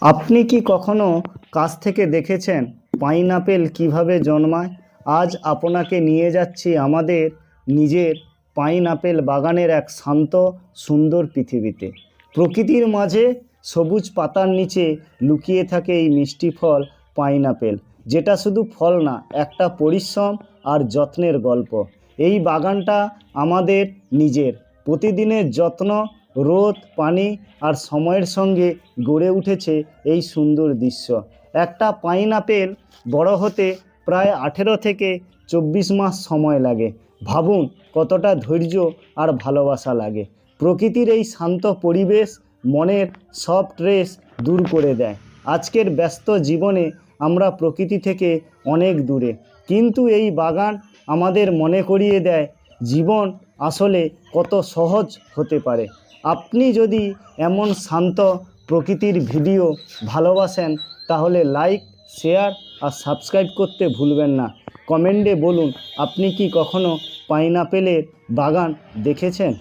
আপনি কি কখনো কাছ থেকে দেখেছেন পাইনাপেল কিভাবে জন্মায়? আজ আপনাকে নিয়ে যাচ্ছি আমাদের নিজের পাইনাপেল বাগানের এক শান্ত সুন্দর পৃথিবীতে। প্রকৃতির মাঝে সবুজ পাতার নিচে লুকিয়ে থাকে এই মিষ্টি ফল পাইনাপেল, যেটা শুধু ফল না, একটা পরিশ্রম আর যত্নের গল্প। এই বাগানটা আমাদের নিজের, প্রতিদিনের যত্ন, রোদ, পানি আর সময়ের সঙ্গে গড়ে উঠেছে এই সুন্দর দৃশ্য। একটা পাইনাপেল বড় হতে প্রায় 18 থেকে 24 মাস সময় লাগে। ভাবুন কতটা ধৈর্য আর ভালোবাসা লাগে। প্রকৃতির এই শান্ত পরিবেশ মনের সব স্ট্রেস দূর করে দেয়। আজকের ব্যস্ত জীবনে আমরা প্রকৃতি থেকে অনেক দূরে, কিন্তু এই বাগান আমাদের মনে করিয়ে দেয় জীবন আসলে কত সহজ হতে পারে। আপনি যদি এমন শান্ত প্রকৃতির ভিডিও ভালোবাসেন তাহলে লাইক, শেয়ার আর সাবস্ক্রাইব করতে ভুলবেন না। কমেন্টে বলুন আপনি কি কখনো পাইনাপেলের বাগান দেখেছেন।